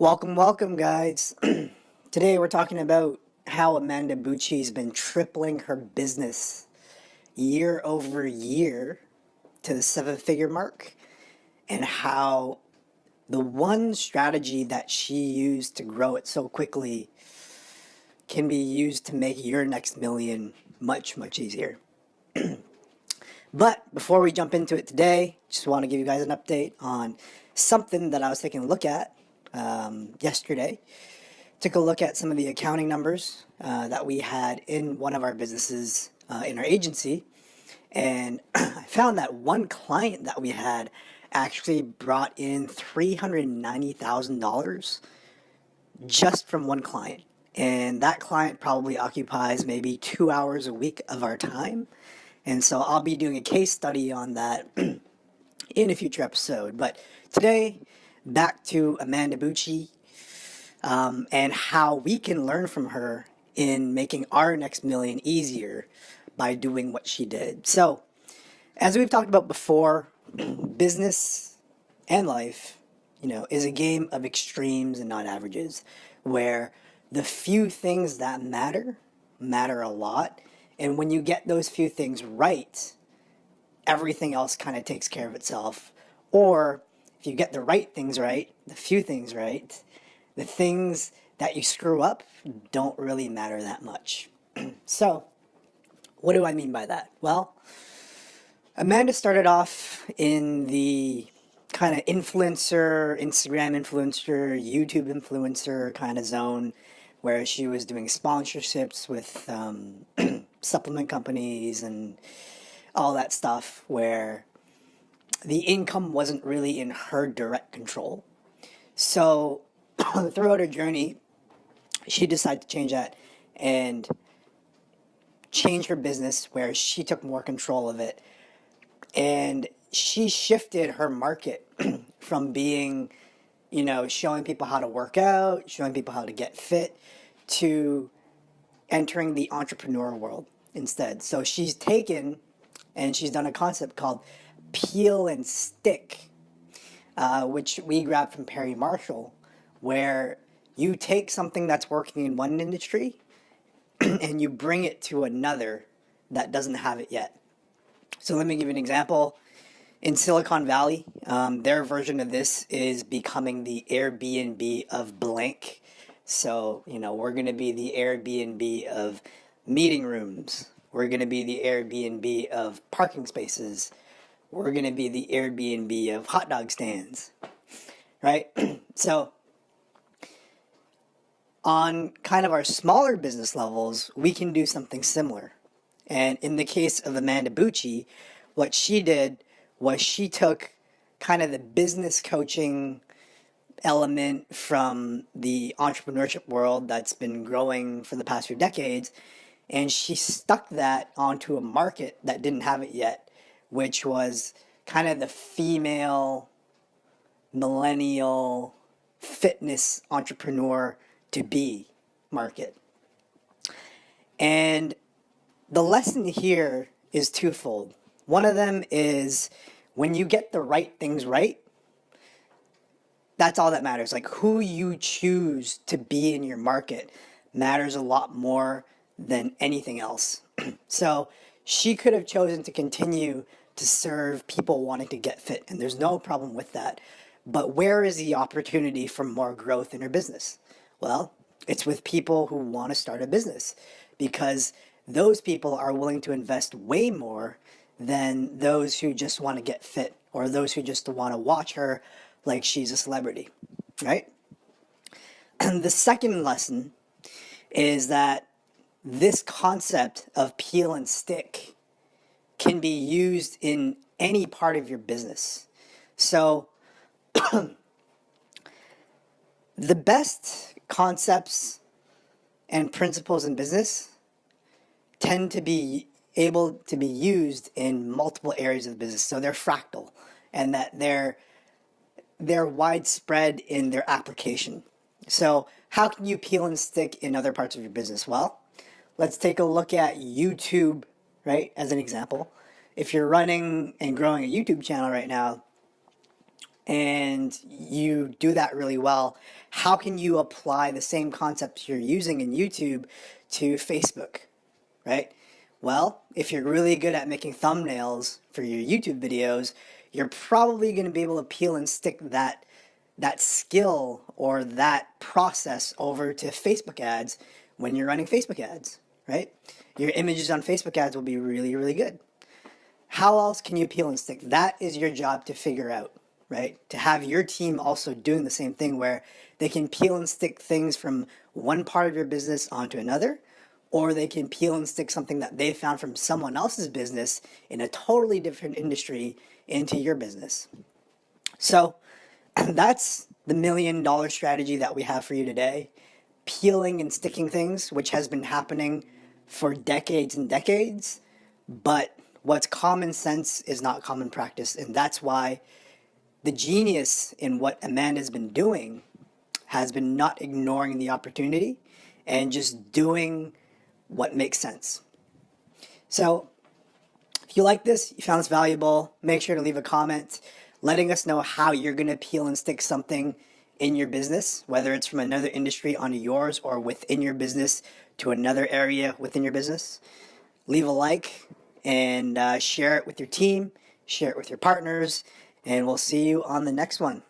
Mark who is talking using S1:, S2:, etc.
S1: Welcome, guys. Today we're talking about how Amanda Bucci has been tripling her business year over year to the seven-figure mark, and how the one strategy that she used to grow it so quickly can be used to make your next million much, much easier. But before we jump into it today, just want to give you guys an update on something that I was taking a look at yesterday. Took a look at some of the accounting numbers that we had in one of our businesses in our agency, and I found that one client that we had actually brought in $390,000 just from one client. And that client probably occupies maybe 2 hours a week of our time. And so I'll be doing a case study on that in a future episode. But today, back to Amanda Bucci and how we can learn from her in making our next million easier by doing what she did. So, as we've talked about before, business and life, is a game of extremes and not averages, where the few things that matter a lot. And when you get those few things right, everything else kind of takes care of itself. Or if you get the right things right, the few things right, the things that you screw up don't really matter that much. So, what do I mean by that? Well, Amanda started off in the kind of influencer, Instagram influencer, YouTube influencer kind of zone, where she was doing sponsorships with supplement companies and all that stuff, where the income wasn't really in her direct control. So throughout her journey, she decided to change that and change her business where she took more control of it. And she shifted her market from being, showing people how to work out, showing people how to get fit, to entering the entrepreneur world instead. So she's taken and she's done a concept called peel and stick, which we grabbed from Perry Marshall, where you take something that's working in one industry and you bring it to another that doesn't have it yet. So let me give you an example. In Silicon Valley, their version of this is becoming the Airbnb of blank. So, we're going to be the Airbnb of meeting rooms. We're going to be the Airbnb of parking spaces. We're going to be the Airbnb of hot dog stands, right? So, on kind of our smaller business levels, we can do something similar. And in the case of Amanda Bucci, what she did was she took kind of the business coaching element from the entrepreneurship world that's been growing for the past few decades, and she stuck that onto a market that didn't have it yet, which was kind of the female millennial fitness entrepreneur to be market. And the lesson here is twofold. One of them is when you get the right things right, that's all that matters. Like, who you choose to be in your market matters a lot more than anything else. So she could have chosen to continue to serve people wanting to get fit, and there's no problem with that. But where is the opportunity for more growth in her business? Well, it's with people who want to start a business, because those people are willing to invest way more than those who just want to get fit, or those who just want to watch her like she's a celebrity, right? And the second lesson is that this concept of peel and stick can be used in any part of your business. So the best concepts and principles in business tend to be able to be used in multiple areas of the business. So they're fractal, and that they're widespread in their application. So how can you peel and stick in other parts of your business? Well, let's take a look at YouTube, right, as an example. If you're running and growing a YouTube channel right now, and you do that really well, how can you apply the same concepts you're using in YouTube to Facebook, right? Well, if you're really good at making thumbnails for your YouTube videos, you're probably going to be able to peel and stick that skill or that process over to Facebook ads when you're running Facebook ads, right? Your images on Facebook ads will be really, really good. How else can you peel and stick? That is your job to figure out, right? To have your team also doing the same thing where they can peel and stick things from one part of your business onto another, or they can peel and stick something that they found from someone else's business in a totally different industry into your business. So that's the $1 million strategy that we have for you today. Peeling and sticking things, which has been happening for decades and decades, but what's common sense is not common practice. And that's why the genius in what Amanda's been doing has been not ignoring the opportunity and just doing what makes sense. So if you like this, you found this valuable, make sure to leave a comment letting us know how you're going to peel and stick something in your business, whether it's from another industry onto yours or within your business to another area within your business. Leave a like and share it with your team, share it with your partners, and we'll see you on the next one.